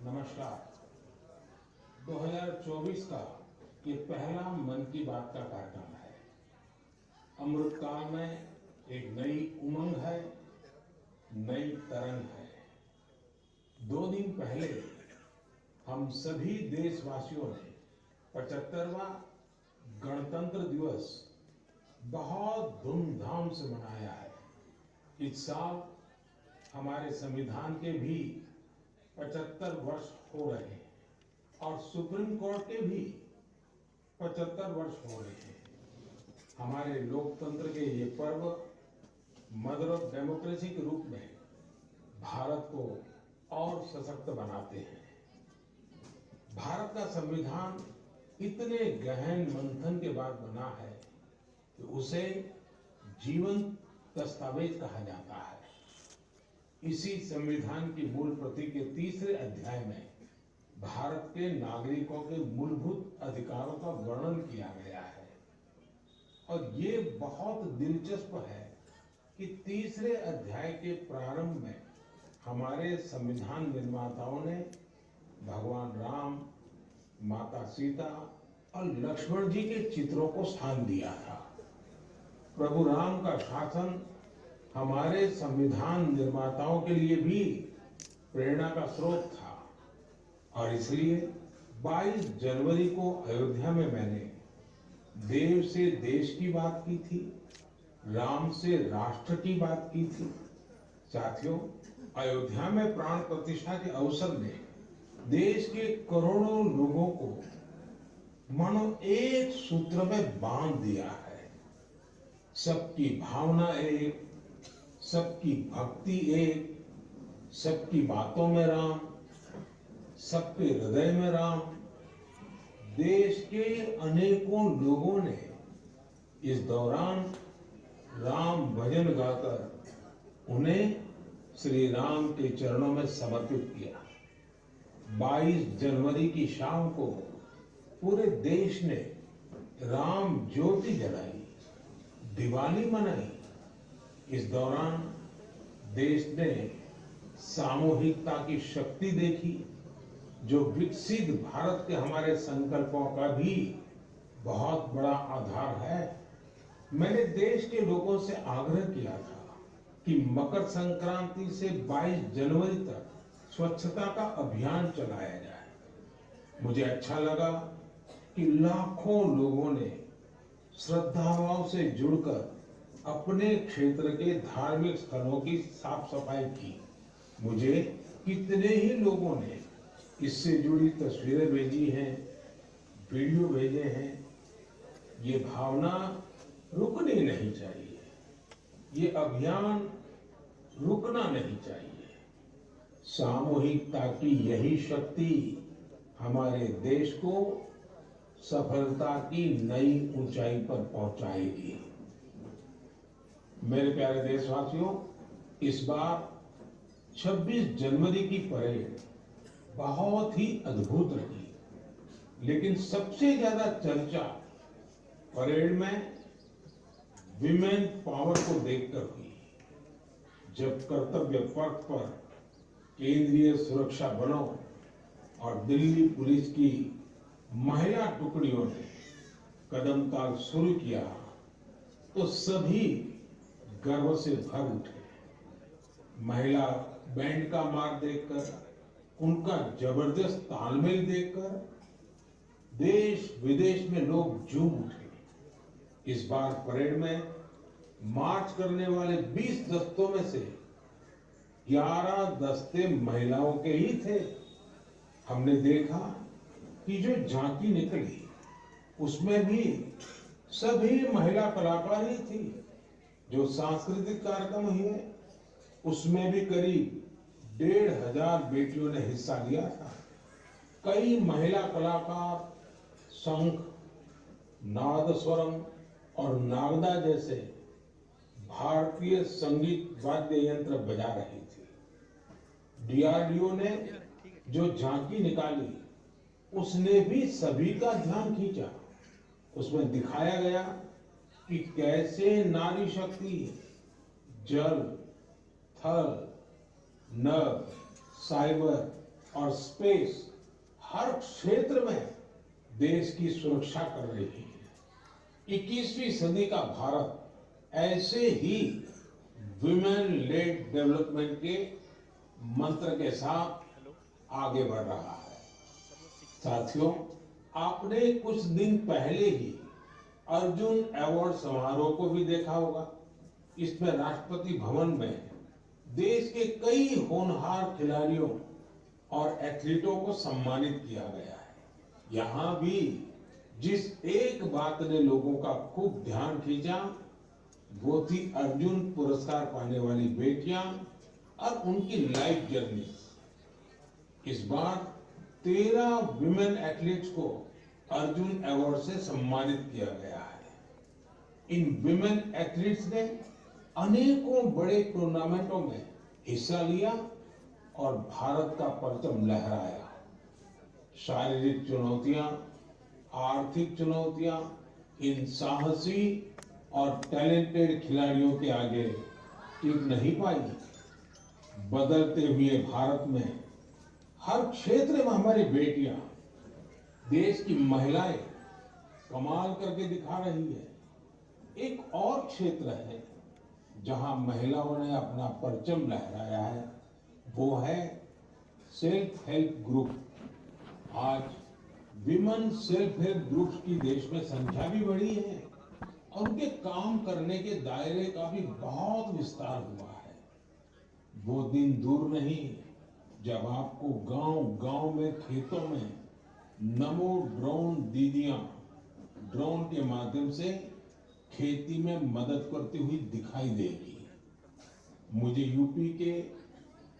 नमस्कार। 2024 का ये पहला मन की बात का कार्यक्रम है। अमृत काल में एक नई उमंग है, नई तरंग है। 2 दिन पहले हम सभी देशवासियों ने 75वां गणतंत्र दिवस बहुत धूमधाम से मनाया है। इस साल हमारे संविधान के भी 75 वर्ष हो रहे हैं और सुप्रीम कोर्ट के भी 75 वर्ष हो रहे हैं। हमारे लोकतंत्र के ये पर्व मदर ऑफ डेमोक्रेसी के रूप में भारत को और सशक्त बनाते हैं। भारत का संविधान इतने गहन मंथन के बाद बना है कि उसे जीवंत दस्तावेज कहा जाता है। इसी संविधान की मूल प्रति के 3रे अध्याय में भारत के नागरिकों के मूलभूत अधिकारों का वर्णन किया गया है और ये बहुत दिलचस्प है कि 3रे अध्याय के प्रारंभ में हमारे संविधान निर्माताओं ने भगवान राम, माता सीता और लक्ष्मण जी के चित्रों को स्थान दिया था। प्रभु राम का शासन हमारे संविधान निर्माताओं के लिए भी प्रेरणा का स्रोत था और इसलिए 22 जनवरी को अयोध्या में मैंने देव से देश की बात की थी, राम से राष्ट्र की बात की थी। साथियों, अयोध्या में प्राण प्रतिष्ठा के अवसर ने देश के करोड़ों लोगों को मानो एक सूत्र में बांध दिया है। सबकी भावना एक, सबकी भक्ति एक, सबकी बातों में राम, सबके हृदय में राम। देश के अनेकों लोगों ने इस दौरान राम भजन गाकर उन्हें श्री राम के चरणों में समर्पित किया। 22 जनवरी की शाम को पूरे देश ने राम ज्योति जलाई, दिवाली मनाई। इस दौरान देश ने सामूहिकता की शक्ति देखी, जो विकसित भारत के हमारे संकल्पों का भी बहुत बड़ा आधार है। मैंने देश के लोगों से आग्रह किया था कि मकर संक्रांति से 22 जनवरी तक स्वच्छता का अभियान चलाया जाए। मुझे अच्छा लगा कि लाखों लोगों ने श्रद्धाभाव से जुड़कर अपने क्षेत्र के धार्मिक स्थलों की साफ सफाई की। मुझे कितने ही लोगों ने इससे जुड़ी तस्वीरें भेजी हैं, वीडियो भेजे हैं। ये भावना रुकनी नहीं चाहिए, ये अभियान रुकना नहीं चाहिए। सामूहिकता की यही शक्ति हमारे देश को सफलता की नई ऊंचाई पर पहुंचाएगी। मेरे प्यारे देशवासियों, इस बार 26 जनवरी की परेड बहुत ही अद्भुत रही, लेकिन सबसे ज्यादा चर्चा परेड में विमेन पावर को देखकर हुई। जब कर्तव्य पथ पर केंद्रीय सुरक्षा बलों और दिल्ली पुलिस की महिला टुकड़ियों ने कदम ताल शुरू किया तो सभी गर्व से भर उठे। महिला बैंड का मार देखकर, उनका जबरदस्त तालमेल देखकर देश विदेश में लोग झूम उठे। इस बार परेड में मार्च करने वाले 20 दस्तों में से 11 दस्ते महिलाओं के ही थे। हमने देखा कि जो झांकी निकली उसमें भी सभी महिला कलाकार ही थी। जो सांस्कृतिक कार्यक्रम हुए उसमें भी करीब 1,500 बेटियों ने हिस्सा लिया था। कई महिला कलाकार शंख, नादस्वरम और नागदा जैसे भारतीय संगीत वाद्य यंत्र बजा रही थी। डीआरडीओ ने जो झांकी निकाली उसने भी सभी का ध्यान खींचा। उसमें दिखाया गया कि कैसे नारी शक्ति जल, थल, नभ, साइबर और स्पेस हर क्षेत्र में देश की सुरक्षा कर रही है। 21वीं सदी का भारत ऐसे ही विमेन लेड डेवलपमेंट के मंत्र के साथ आगे बढ़ रहा है। साथियों, आपने कुछ दिन पहले ही अर्जुन अवार्ड समारोह को भी देखा होगा। इसमें राष्ट्रपति भवन में देश के कई होनहार खिलाड़ियों और एथलीटों को सम्मानित किया गया है। यहाँ भी जिस एक बात ने लोगों का खूब ध्यान खींचा वो थी अर्जुन पुरस्कार पाने वाली बेटियां और उनकी लाइफ जर्नी। इस बार 13 विमेन एथलीट्स को अर्जुन अवार्ड से सम्मानित किया गया है। इन विमेन एथलीट्स ने अनेकों बड़े टूर्नामेंटों में हिस्सा लिया और भारत का परचम लहराया। शारीरिक चुनौतियां, आर्थिक चुनौतियां इन साहसी और टैलेंटेड खिलाड़ियों के आगे टिक नहीं पाई। बदलते हुए भारत में हर क्षेत्र में हमारी बेटियां, देश की महिलाएं कमाल करके दिखा रही है। एक और क्षेत्र है जहां महिलाओं ने अपना परचम लहराया है, वो है सेल्फ हेल्प ग्रुप। आज विमेन सेल्फ हेल्प ग्रुप्स की देश में संख्या भी बढ़ी है और उनके काम करने के दायरे का भी बहुत विस्तार हुआ है। वो दिन दूर नहीं जब आपको गांव-गांव में, खेतों में नमो ड्रोन दीदियां ड्रोन के माध्यम से खेती में मदद करती हुई दिखाई देगी। मुझे यूपी के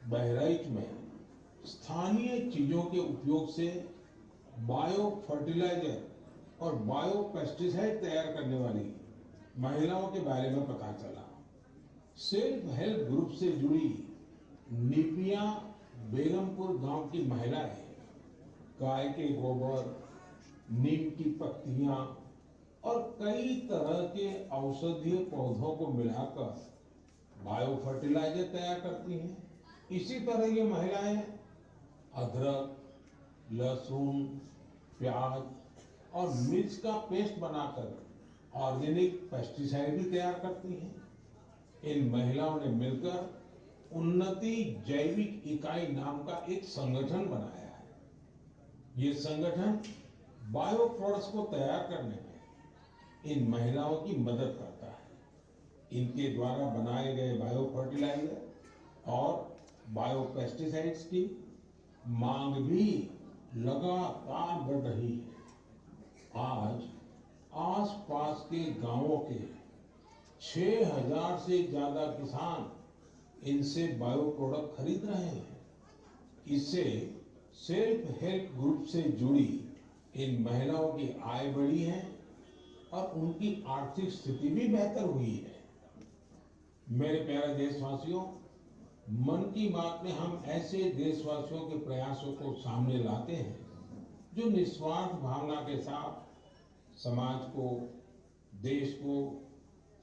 बहराइच में स्थानीय चीजों के उपयोग से बायो फर्टिलाइजर और बायो पेस्टिसाइड तैयार करने वाली महिलाओं के बारे में पता चला। सेल्फ हेल्प ग्रुप से जुड़ी निपिया बेगमपुर गांव की महिलाएं गाय के गोबर, नीम की पत्तियां और कई तरह के औषधीय पौधों को मिलाकर बायो फर्टिलाइजर तैयार करती हैं। इसी तरह ये महिलाएं अदरक, लहसुन, प्याज और मिर्च का पेस्ट बनाकर ऑर्गेनिक पेस्टिसाइड भी तैयार करती हैं। इन महिलाओं ने मिलकर उन्नति जैविक इकाई नाम का एक संगठन बनाया है। ये संगठन बायो प्रोडक्ट्स को तैयार करने में इन महिलाओं की मदद करता है। इनके द्वारा बनाए गए बायो फर्टिलाइजर और बायो पेस्टिसाइड्स की मांग भी लगातार बढ़ रही है। आज आसपास के गांवों के 6000 से ज्यादा किसान इनसे बायो प्रोडक्ट खरीद रहे हैं। इससे सेल्फ हेल्प ग्रुप से जुड़ी इन महिलाओं की आय बढ़ी है और उनकी आर्थिक स्थिति भी बेहतर हुई है। मेरे प्यारे देशवासियों, मन की बात में हम ऐसे देशवासियों के प्रयासों को सामने लाते हैं जो निस्वार्थ भावना के साथ समाज को, देश को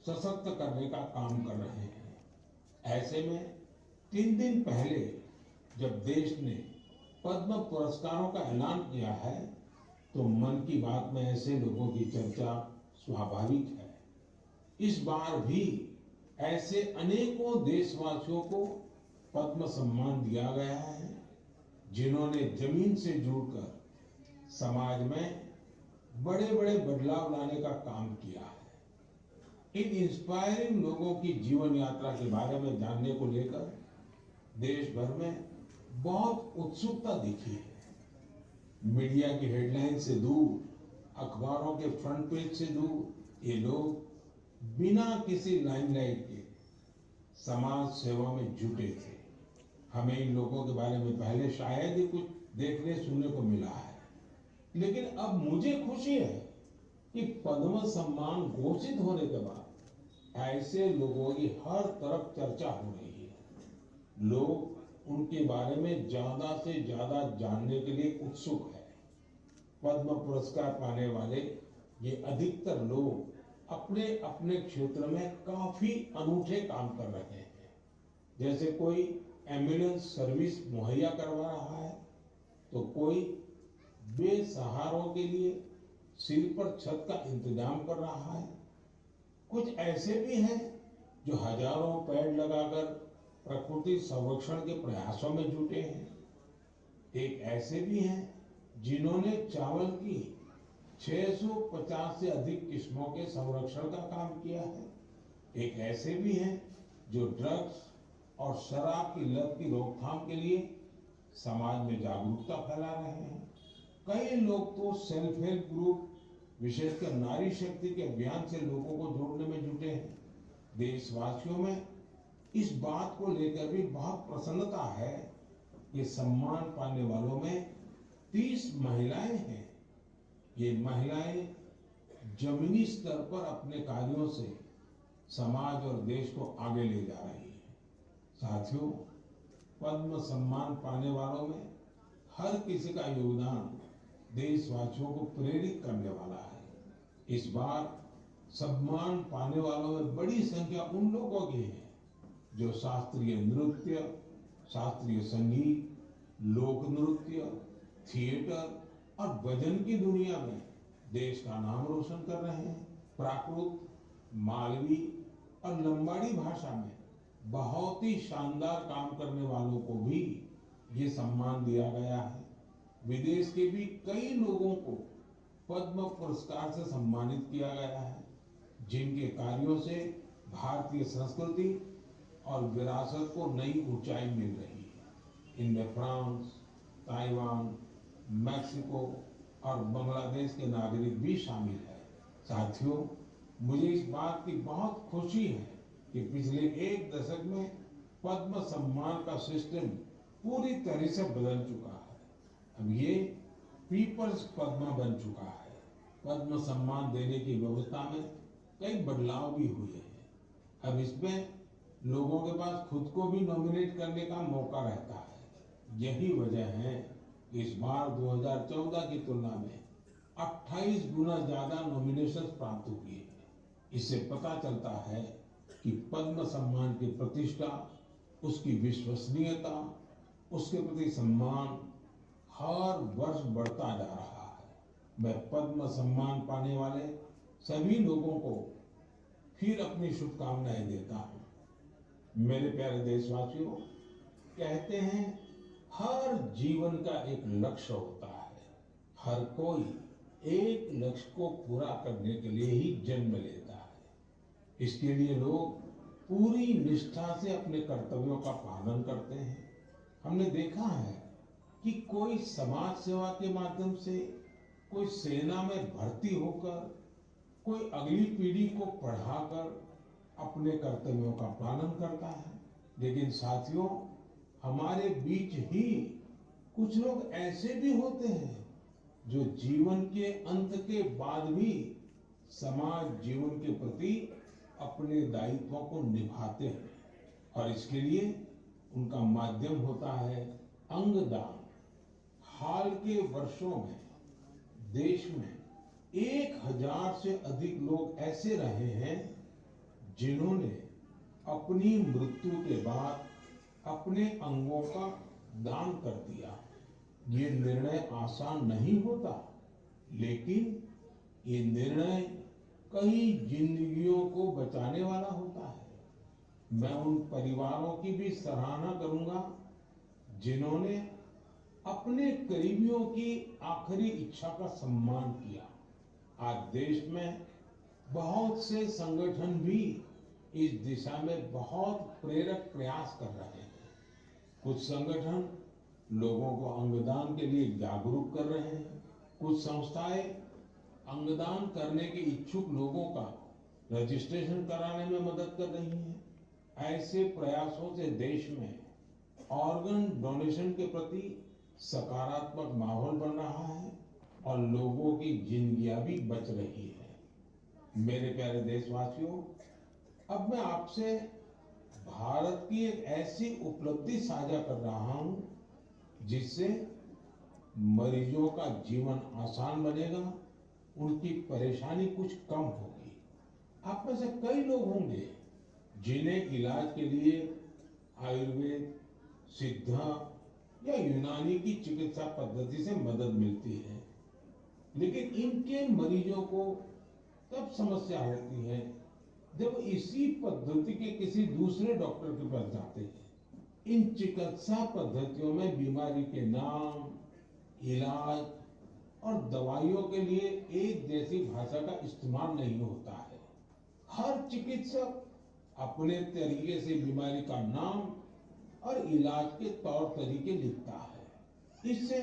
सशक्त करने का काम कर रहे हैं। ऐसे में 3 दिन पहले जब देश ने पद्म पुरस्कारों का ऐलान किया है तो मन की बात में ऐसे लोगों की चर्चा स्वाभाविक है। इस बार भी ऐसे अनेकों देशवासियों को पद्म सम्मान दिया गया है जिन्होंने जमीन से जुड़कर समाज में बड़े बड़े बदलाव लाने का काम किया है। इन इंस्पायरिंग लोगों की जीवन यात्रा के बारे में जानने को लेकर देश भर में बहुत उत्सुकता दिखी है। मीडिया की हेडलाइन से दूर, अखबारों के फ्रंट पेज से दूर ये लोग बिना किसी लाइमलाइट के समाज सेवा में जुटे थे। हमें इन लोगों के बारे में पहले शायद ही कुछ देखने सुनने को मिला है, लेकिन अब मुझे खुशी है कि पद्म सम्मान घोषित होने के बाद ऐसे लोगों की हर तरफ चर्चा हो रही है। लोग उनके बारे में ज्यादा से ज्यादा जानने के लिए उत्सुक है। पद्म पुरस्कार पाने वाले ये अधिकतर लोग अपने अपने क्षेत्र में काफी अनूठे काम कर रहे हैं। जैसे कोई एम्बुलेंस सर्विस मुहैया करवा रहा है, तो कोई बेसहारों के लिए सिर पर छत का इंतजाम कर रहा है। कुछ ऐसे भी हैं जो हजारों पेड़ लगाकर प्रकृति संरक्षण के प्रयासों में जुटे हैं। एक ऐसे भी हैं जिन्होंने चावल की 650 से अधिक किस्मों के संरक्षण का काम किया है। एक ऐसे भी हैं जो ड्रग्स और शराब की लत की रोकथाम के लिए समाज में जागरूकता फैला रहे हैं। कई लोग तो सेल्फ हेल्प ग्रुप, विशेषकर नारी शक्ति के अभियान से लोगों को जोड़ने में जुटे हैं। देशवासियों में इस बात को लेकर भी बहुत प्रसन्नता है। ये सम्मान पाने वालों में 30 महिलाएं हैं। ये महिलाएं जमीनी स्तर पर अपने कार्यों से समाज और देश को आगे ले जा रही हैं। साथियों, पद्म सम्मान पाने वालों में हर किसी का योगदान देशवासियों को प्रेरित करने वाला है। इस बार सम्मान पाने वालों में बड़ी संख्या उन लोगों की है जो शास्त्रीय नृत्य, शास्त्रीय संगीत, लोक नृत्य, थिएटर और भजन की दुनिया में देश का नाम रोशन कर रहे हैं। प्राकृत, मालवी और लंबाड़ी भाषा में बहुत ही शानदार काम करने वालों को भी ये सम्मान दिया गया है। विदेश के भी कई लोगों को पद्म पुरस्कार से सम्मानित किया गया है, जिनके कार्यों से भारतीय संस्कृति और विरासत को नई ऊंचाई मिल रही है। इनमें फ्रांस, ताइवान, मैक्सिको और बांग्लादेश के नागरिक भी शामिल हैं। साथियों, मुझे इस बात की बहुत खुशी है कि पिछले एक दशक में पद्म सम्मान का सिस्टम पूरी तरह से बदल चुका है। अब ये पीपल्स पद्मा बन चुका है। पद्म सम्मान देने की व्यवस्था में कई बदलाव भी हुए हैं। अब इसमें लोगों के पास खुद को भी नॉमिनेट करने का मौका रहता है। यही वजह है कि इस बार 2014 की तुलना में 28 गुना ज्यादा नॉमिनेशन प्राप्त हुए हैं। इससे पता चलता है कि पद्म सम्मान की प्रतिष्ठा, उसकी विश्वसनीयता, उसके प्रति सम्मान हर वर्ष बढ़ता जा रहा है। मैं पद्म सम्मान पाने वाले सभी लोगों को फिर अपनी शुभकामनाएं देता हूं। मेरे प्यारे देशवासियों, कहते हैं हर जीवन का एक लक्ष्य होता है। हर कोई एक लक्ष्य को पूरा करने के लिए ही जन्म लेता है। इसके लिए लोग पूरी निष्ठा से अपने कर्तव्यों का पालन करते हैं। हमने देखा है कि कोई समाज सेवा के माध्यम से, कोई सेना में भर्ती होकर, कोई अगली पीढ़ी को पढ़ाकर अपने कर्तव्यों का पालन करता है। लेकिन साथियों, हमारे बीच ही कुछ लोग ऐसे भी होते हैं जो जीवन के अंत के बाद भी समाज जीवन के प्रति अपने दायित्वों को निभाते हैं, और इसके लिए उनका माध्यम होता है अंगदान। हाल के वर्षों में देश में 1000 से अधिक लोग ऐसे रहे हैं जिन्होंने अपनी मृत्यु के बाद अपने अंगों का दान कर दिया। ये निर्णय आसान नहीं होता, लेकिन ये निर्णय कई जिंदगियों को बचाने वाला होता है। मैं उन परिवारों की भी सराहना करूंगा जिन्होंने अपने करीबियों की आखिरी इच्छा का सम्मान किया। आज देश में बहुत से संगठन भी इस दिशा में बहुत प्रेरक प्रयास कर रहे हैं। कुछ संगठन लोगों को अंगदान के लिए जागरूक कर रहे हैं। कुछ संस्थाएं अंगदान करने के इच्छुक लोगों का रजिस्ट्रेशन कराने में मदद कर रही हैं। ऐसे प्रयासों से देश में ऑर्गन डोनेशन के प्रति सकारात्मक माहौल बन रहा है और लोगों की जिंदगियां भी बच रही है। मेरे प्यारे देशवासियों, अब मैं आपसे भारत की एक ऐसी उपलब्धि साझा कर रहा हूं जिससे मरीजों का जीवन आसान बनेगा, उनकी परेशानी कुछ कम होगी। आप में से कई लोग होंगे जिन्हें इलाज के लिए आयुर्वेद, सिद्धा या यूनानी की चिकित्सा पद्धति से मदद मिलती है, लेकिन इनके मरीजों को तब समस्या होती है जब इसी पद्धति के किसी दूसरे डॉक्टर के पास जाते हैं। इन चिकित्सा पद्धतियों में बीमारी के नाम, इलाज और दवाइयों के लिए एक जैसी भाषा का इस्तेमाल नहीं होता है। हर चिकित्सक अपने तरीके से बीमारी का नाम और इलाज के तौर तरीके लिखता है। इससे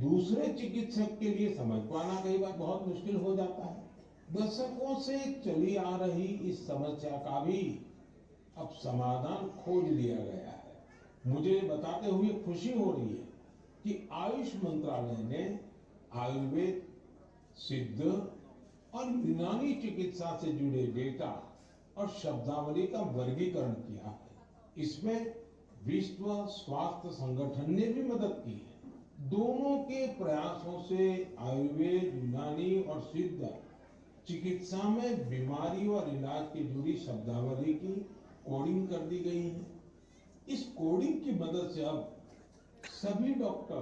दूसरे चिकित्सक के लिए समझ पाना कई बार बहुत मुश्किल हो जाता है। दशकों से चली आ रही इस समस्या का भी अब समाधान खोज लिया गया है। मुझे बताते हुए खुशी हो रही है कि आयुष मंत्रालय ने आयुर्वेद, सिद्ध और यूनानी चिकित्सा से जुड़े डेटा और शब्दावली का वर्गीकरण किया है। इसमें विश्व स्वास्थ्य संगठन ने भी मदद की है। दोनों के प्रयासों से आयुर्वेद, यूनानी और सिद्ध चिकित्सा में बीमारी और इलाज की जुड़ी शब्दावली की कोडिंग कर दी गई है। इस कोडिंग की मदद से अब सभी डॉक्टर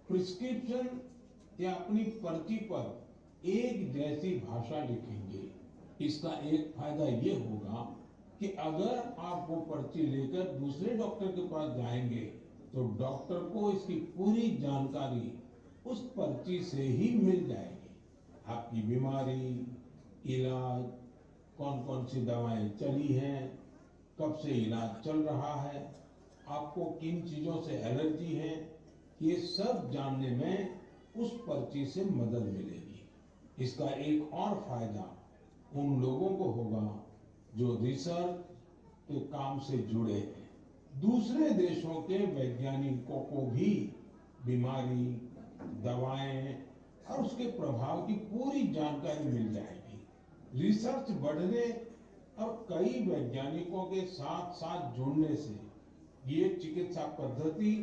प्रिस्क्रिप्शन या अपनी पर्ची पर एक जैसी भाषा लिखेंगे। इसका एक फायदा ये होगा कि अगर आप वो पर्ची लेकर दूसरे डॉक्टर के पास जाएंगे तो डॉक्टर को इसकी पूरी जानकारी उस पर्ची से ही मिल जाएगी। आपकी बीमारी, इलाज, कौन कौन सी दवाएं चली हैं, कब से इलाज चल रहा है, आपको किन चीजों से एलर्जी है, ये सब जानने में उस पर्ची से मदद मिलेगी। इसका एक और फायदा उन लोगों को होगा जो रिसर्च के काम से जुड़े हैं। दूसरे देशों के वैज्ञानिकों को भी बीमारी, दवाएं और उसके प्रभाव की पूरी जानकारी मिल जाएगी। रिसर्च बढ़ने और कई वैज्ञानिकों के साथ साथ जुड़ने से ये चिकित्सा पद्धति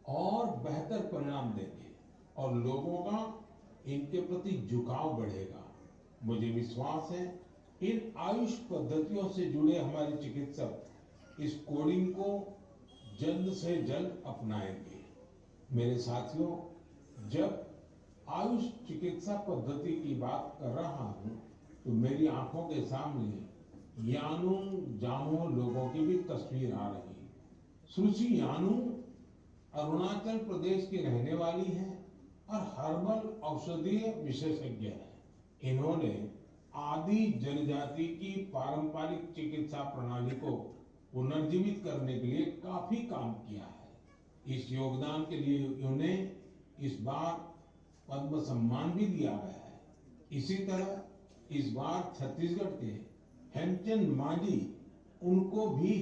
और बेहतर परिणाम देंगे और लोगों का इनके प्रति झुकाव बढ़ेगा। मुझे विश्वास है इन आयुष पद्धतियों से जुड़े हमारे चिकित्सक इस कोडिंग को जल्द से जल्द अपनाएंगे। मेरे साथियों, जब आयुष चिकित्सा पद्धति की बात कर रहा हूं तो मेरी आंखों के सामने यानुंग जामोह लोगों की भी तस्वीर आ रही है। सुश्री यानुंग अरुणाचल प्रदेश की रहने वाली हैं और हर्बल औषधीय विशेषज्ञ हैं। इन्होंने आदि जनजाति की पारंपरिक चिकित्सा प्रणाली को पुनर्जीवित करने के लिए काफी काम किया है। इस योगदान के लिए उन्हें इस बार पद्म सम्मान भी दिया गया है। इसी तरह इस बार छत्तीसगढ़ के हेमचंद मांझी, उनको भी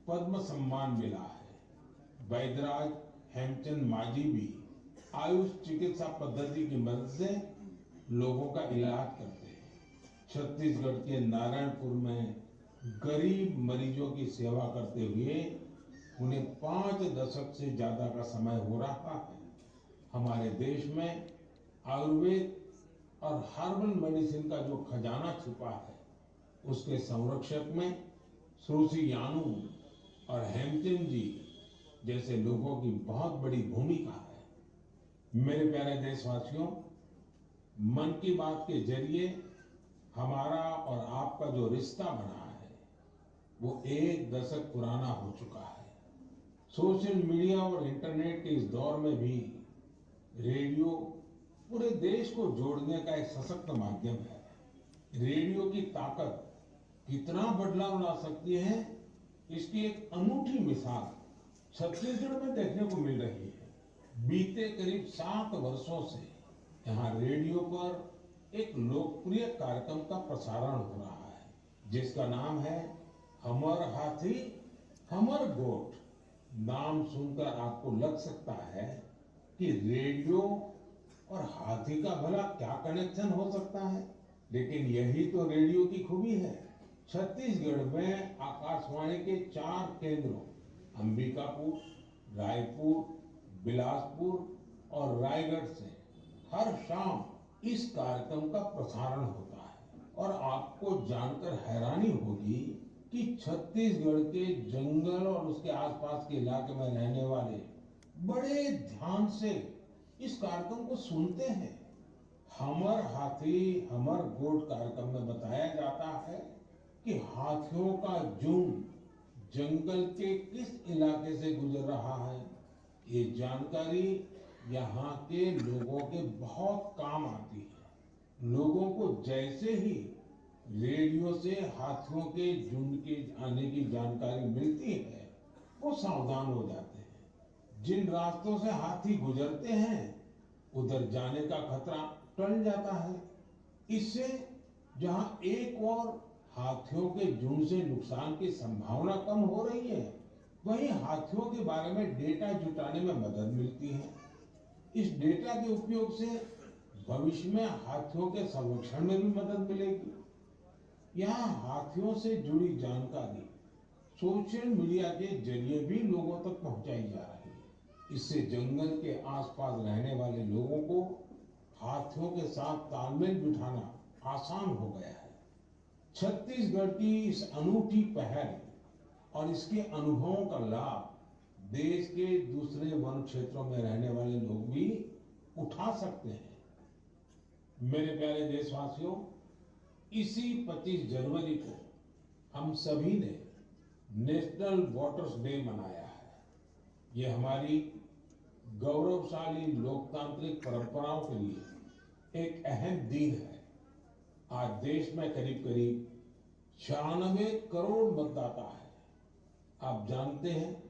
पद्म सम्मान मिला है। वैद्यराज हेमचंद मांझी भी आयुष चिकित्सा पद्धति की मदद से लोगों का इलाज करते हैं। छत्तीसगढ़ के नारायणपुर में गरीब मरीजों की सेवा करते हुए उन्हें 5 दशक से ज्यादा का समय हो रहा है। हमारे देश में आयुर्वेद और हर्बल मेडिसिन का जो खजाना छुपा है, उसके संरक्षक में सुश्री यानुंग और हेमचंद जी जैसे लोगों की बहुत बड़ी भूमिका है। मेरे प्यारे देशवासियों, मन की बात के जरिए हमारा और आपका जो रिश्ता बना है वो 1 दशक पुराना हो चुका है। सोशल मीडिया और इंटरनेट के इस दौर में भी रेडियो पूरे देश को जोड़ने का एक सशक्त माध्यम है। रेडियो की ताकत कितना बदलाव ला सकती है, इसकी एक अनूठी मिसाल छत्तीसगढ़ में देखने को मिल रही है। बीते करीब 7 वर्षों से यहाँ रेडियो पर एक लोकप्रिय कार्यक्रम का प्रसारण हो रहा है, जिसका नाम है हमर हाथी हमर गोठ। नाम सुनकर आपको लग सकता है कि रेडियो और हाथी का भला क्या कनेक्शन हो सकता है, लेकिन यही तो रेडियो की खूबी है। छत्तीसगढ़ में आकाशवाणी के 4 केंद्रों अंबिकापुर, रायपुर, बिलासपुर और रायगढ़ से हर शाम इस कार्यक्रम का प्रसारण होता है। और आपको जानकर हैरानी होगी कि छत्तीसगढ़ के जंगल और उसके आसपास के इलाके में रहने वाले बड़े ध्यान से इस कार्यक्रम को सुनते हैं। हमर हाथी हमर गोठ कार्यक्रम में बताया जाता है कि हाथियों का झुंड जंगल के किस इलाके से गुजर रहा है। ये जानकारी यहाँ के लोगों के बहुत काम आती है। लोगों को जैसे ही रेडियो से हाथियों के झुंड के आने की जानकारी मिलती है, वो सावधान हो जाते हैं। जिन रास्तों से हाथी गुजरते हैं, उधर जाने का खतरा टल जाता है। इससे जहां एक और हाथियों के झुंड से नुकसान की संभावना कम हो रही है, वहीं हाथियों के बारे में डेटा जुटाने में मदद मिलती है। इस डेटा के उपयोग से भविष्य में हाथियों के संरक्षण में भी मदद मिलेगी। यहाँ हाथियों से जुड़ी जानकारी सोशल मीडिया के जरिए भी लोगों तक पहुंचाई जा रही है। इससे जंगल के आसपास रहने वाले लोगों को हाथियों के साथ तालमेल बिठाना आसान हो गया है। छत्तीसगढ़ की इस अनूठी पहल और इसके अनुभवों का लाभ देश के दूसरे वन क्षेत्रों में रहने वाले लोग भी उठा सकते हैं। मेरे प्यारे देशवासियों, इसी 25 जनवरी को हम सभी ने नेशनल वोटर्स डे मनाया है। ये हमारी गौरवशाली लोकतांत्रिक परंपराओं के लिए एक अहम दिन है। आज देश में करीब करीब 96 करोड़ मतदाता है। आप जानते हैं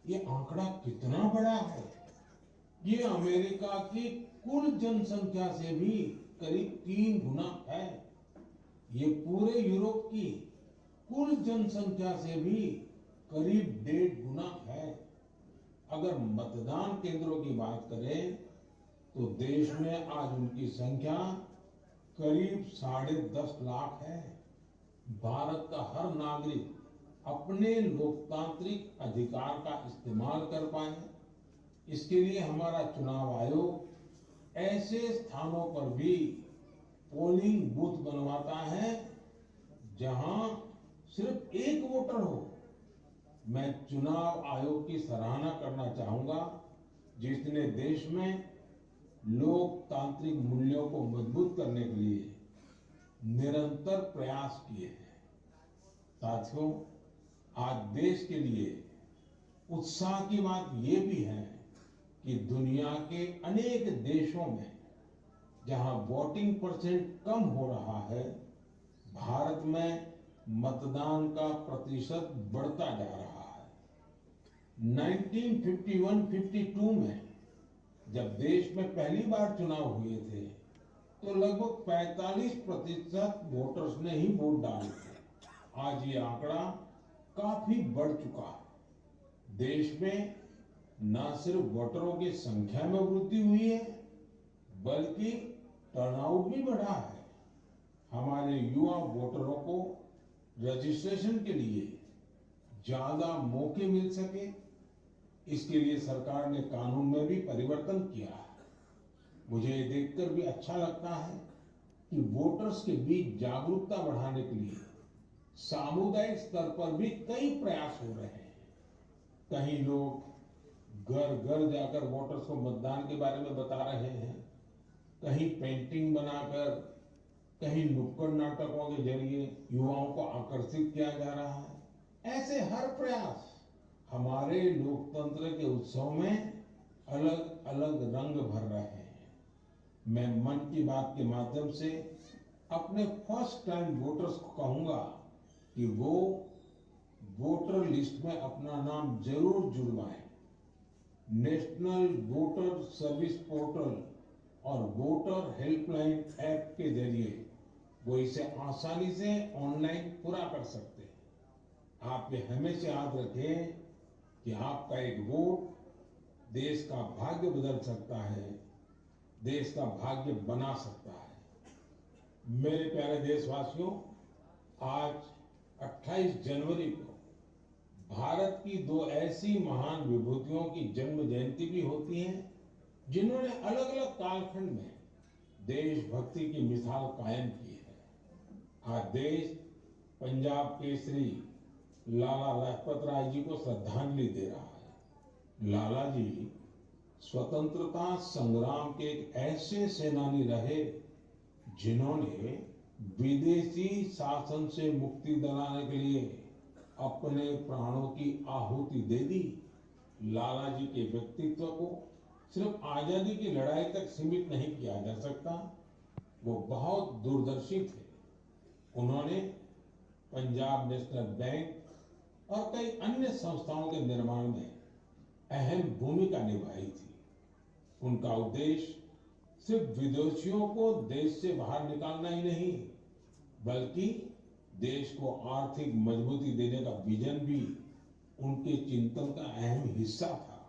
ये आंकड़ा कितना बड़ा है। ये अमेरिका की कुल जनसंख्या से भी करीब 3 गुना है। ये पूरे यूरोप की कुल जनसंख्या से भी करीब 1.5 गुना है। अगर मतदान केंद्रों की बात करें तो देश में आज उनकी संख्या करीब 10.5 लाख है। भारत का हर नागरिक अपने लोकतांत्रिक अधिकार का इस्तेमाल कर पाए, इसके लिए हमारा चुनाव आयोग ऐसे स्थानों पर भी पोलिंग बूथ बनवाता है जहां सिर्फ एक वोटर हो। मैं चुनाव आयोग की सराहना करना चाहूंगा, जिसने देश में लोकतांत्रिक मूल्यों को मजबूत करने के लिए निरंतर प्रयास किए हैं। साथियों, आज देश के लिए उत्साह की बात यह भी है कि दुनिया के अनेक देशों में जहां वोटिंग परसेंट कम हो रहा है, भारत में मतदान का प्रतिशत बढ़ता जा रहा है। 1951-52 में जब देश में पहली बार चुनाव हुए थे, तो लगभग 45% वोटर्स ने ही वोट डाले थे। आज ये आंकड़ा काफी बढ़ चुका है। देश में न सिर्फ वोटरों की संख्या में वृद्धि हुई है, बल्कि टर्नआउट भी बढ़ा है। हमारे युवा वोटरों को रजिस्ट्रेशन के लिए ज्यादा मौके मिल सके, इसके लिए सरकार ने कानून में भी परिवर्तन किया है। मुझे ये देखकर भी अच्छा लगता है कि वोटर्स के बीच जागरूकता बढ़ाने के लिए सामुदायिक स्तर पर भी कई प्रयास हो रहे हैं। कहीं लोग घर घर जाकर वोटर्स को मतदान के बारे में बता रहे हैं, कहीं पेंटिंग बनाकर, कहीं नुक्कड़ नाटकों के जरिए युवाओं को आकर्षित किया जा रहा है। ऐसे हर प्रयास हमारे लोकतंत्र के उत्सव में अलग अलग रंग भर रहे हैं। मैं मन की बात के माध्यम से अपने फर्स्ट टाइम वोटर्स को कहूंगा कि वो वोटर लिस्ट में अपना नाम जरूर जुड़वाएं। नेशनल वोटर सर्विस पोर्टल और वोटर हेल्पलाइन ऐप के जरिए वो इसे आसानी से ऑनलाइन पूरा कर सकते हैं। आप ये हमेशा याद रखें कि आपका एक वोट देश का भाग्य बदल सकता है, देश का भाग्य बना सकता है। मेरे प्यारे देशवासियों, आज 28 जनवरी को भारत की 2 ऐसी महान विभूतियों की जन्म जयंती भी होती है, जिन्होंने अलग अलग कालखंड में देशभक्ति की मिसाल कायम की है। आज देश पंजाब केसरी लाला लाजपत राय जी को श्रद्धांजलि दे रहा है। लाला जी स्वतंत्रता संग्राम के एक ऐसे सेनानी रहे जिन्होंने विदेशी शासन से मुक्ति दिलाने के लिए अपने प्राणों की आहुति दे दी। लाला जी के व्यक्तित्व को सिर्फ आजादी की लड़ाई तक सीमित नहीं किया जा सकता। वो बहुत दूरदर्शी थे। उन्होंने पंजाब नेशनल बैंक और कई अन्य संस्थाओं के निर्माण में अहम भूमिका निभाई थी। उनका उद्देश्य सिर्फ विदेशियों को देश से बाहर निकालना ही नहीं, बल्कि देश को आर्थिक मजबूती देने का विजन भी उनके चिंतन का अहम हिस्सा था।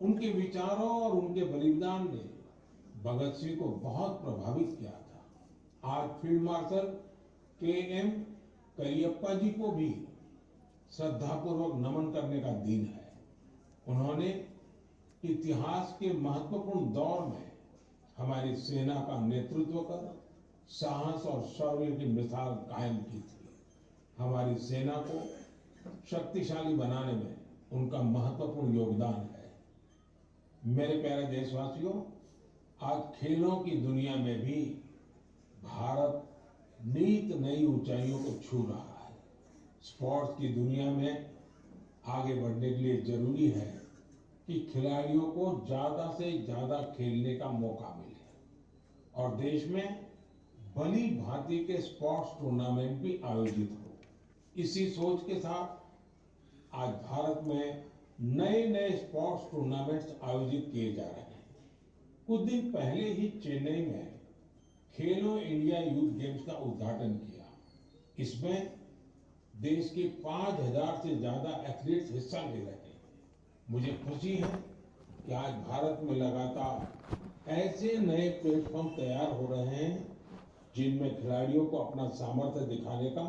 उनके विचारों और उनके बलिदान ने भगत सिंह को बहुत प्रभावित किया था। आज फील्ड मार्शल के.एम. करियप्पा जी को भी श्रद्धापूर्वक नमन करने का दिन है। उन्होंने इतिहास के महत्वपूर्ण दौर में हमारी सेना का नेतृत्व कर साहस और शौर्य की मिसाल कायम की थी। हमारी सेना को शक्तिशाली बनाने में उनका महत्वपूर्ण योगदान है। मेरे प्यारे देशवासियों, आज खेलों की दुनिया में भी भारत नित नई ऊंचाइयों को छू रहा है। स्पोर्ट्स की दुनिया में आगे बढ़ने के लिए जरूरी है कि खिलाड़ियों को ज्यादा से ज्यादा खेलने का मौका मिले और देश में भली भांति के स्पोर्ट्स टूर्नामेंट भी आयोजित हो। इसी सोच के साथ आज भारत में नए नए स्पोर्ट्स टूर्नामेंट्स आयोजित किए जा रहे हैं। कुछ दिन पहले ही चेन्नई में खेलो इंडिया यूथ गेम्स का उद्घाटन किया। इसमें देश के 5,000 से ज्यादा एथलीट्स हिस्सा ले रहे हैं। मुझे खुशी है कि आज भारत में लगातार ऐसे नए प्लेटफॉर्म तैयार हो रहे हैं जिनमें खिलाड़ियों को अपना सामर्थ्य दिखाने का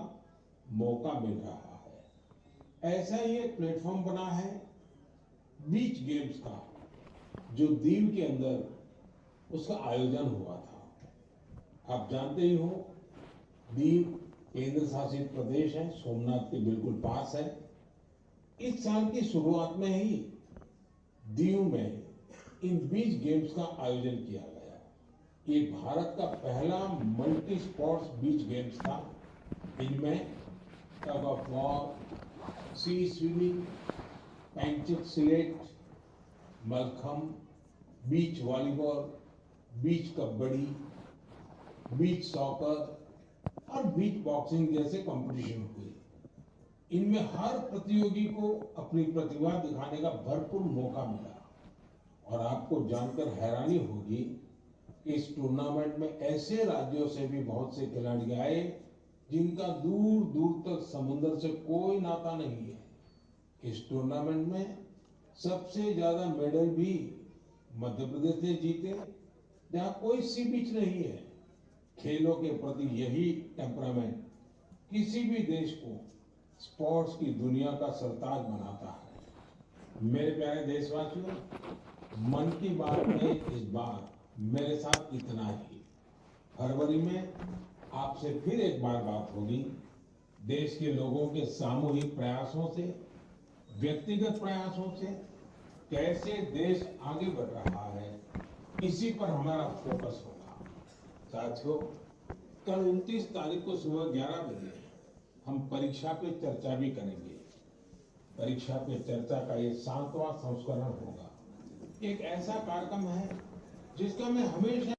मौका मिल रहा है। ऐसा ही एक प्लेटफॉर्म बना है बीच गेम्स का, जो दीव के अंदर उसका आयोजन हुआ था। आप जानते ही हो, दीव केंद्र शासित प्रदेश है, सोमनाथ के बिल्कुल पास है। इस साल की शुरुआत में ही दीव में इन बीच गेम्स का आयोजन किया गया। ये भारत का पहला मल्टी स्पोर्ट्स बीच गेम्स था। इनमें tug of war, sea swimming, pencak silat, mallakhamb, beach volleyball, beach kabaddi, beach soccer और बीच बॉक्सिंग जैसे कंपटीशन हुए। इनमें हर प्रतियोगी को अपनी प्रतिभा दिखाने का भरपूर मौका मिला और आपको जानकर हैरानी होगी कि इस टूर्नामेंट में ऐसे राज्यों से भी बहुत से खिलाड़ी आए जिनका दूर दूर तक समुद्र से कोई नाता नहीं है। इस टूर्नामेंट में सबसे ज्यादा मेडल भी मध्य प्रदेश ने जीते, जहां कोई सी बीच नहीं है। खेलों के प्रति यही टेम्परामेंट किसी भी देश को स्पोर्ट्स की दुनिया का सरताज बनाता है। मेरे प्यारे देशवासियों, मन की बात में इस बार मेरे साथ इतना ही। फरवरी में आपसे फिर एक बार बात होगी। देश के लोगों के सामूहिक प्रयासों से, व्यक्तिगत प्रयासों से कैसे देश आगे बढ़ रहा है, इसी पर हमारा फोकस होगा। साथियों, कल 29 तारीख को सुबह 11 बजे हम परीक्षा पे चर्चा भी करेंगे। परीक्षा पे चर्चा का ये 7वां संस्करण होगा। एक ऐसा कार्यक्रम है जिसका मैं हमेशा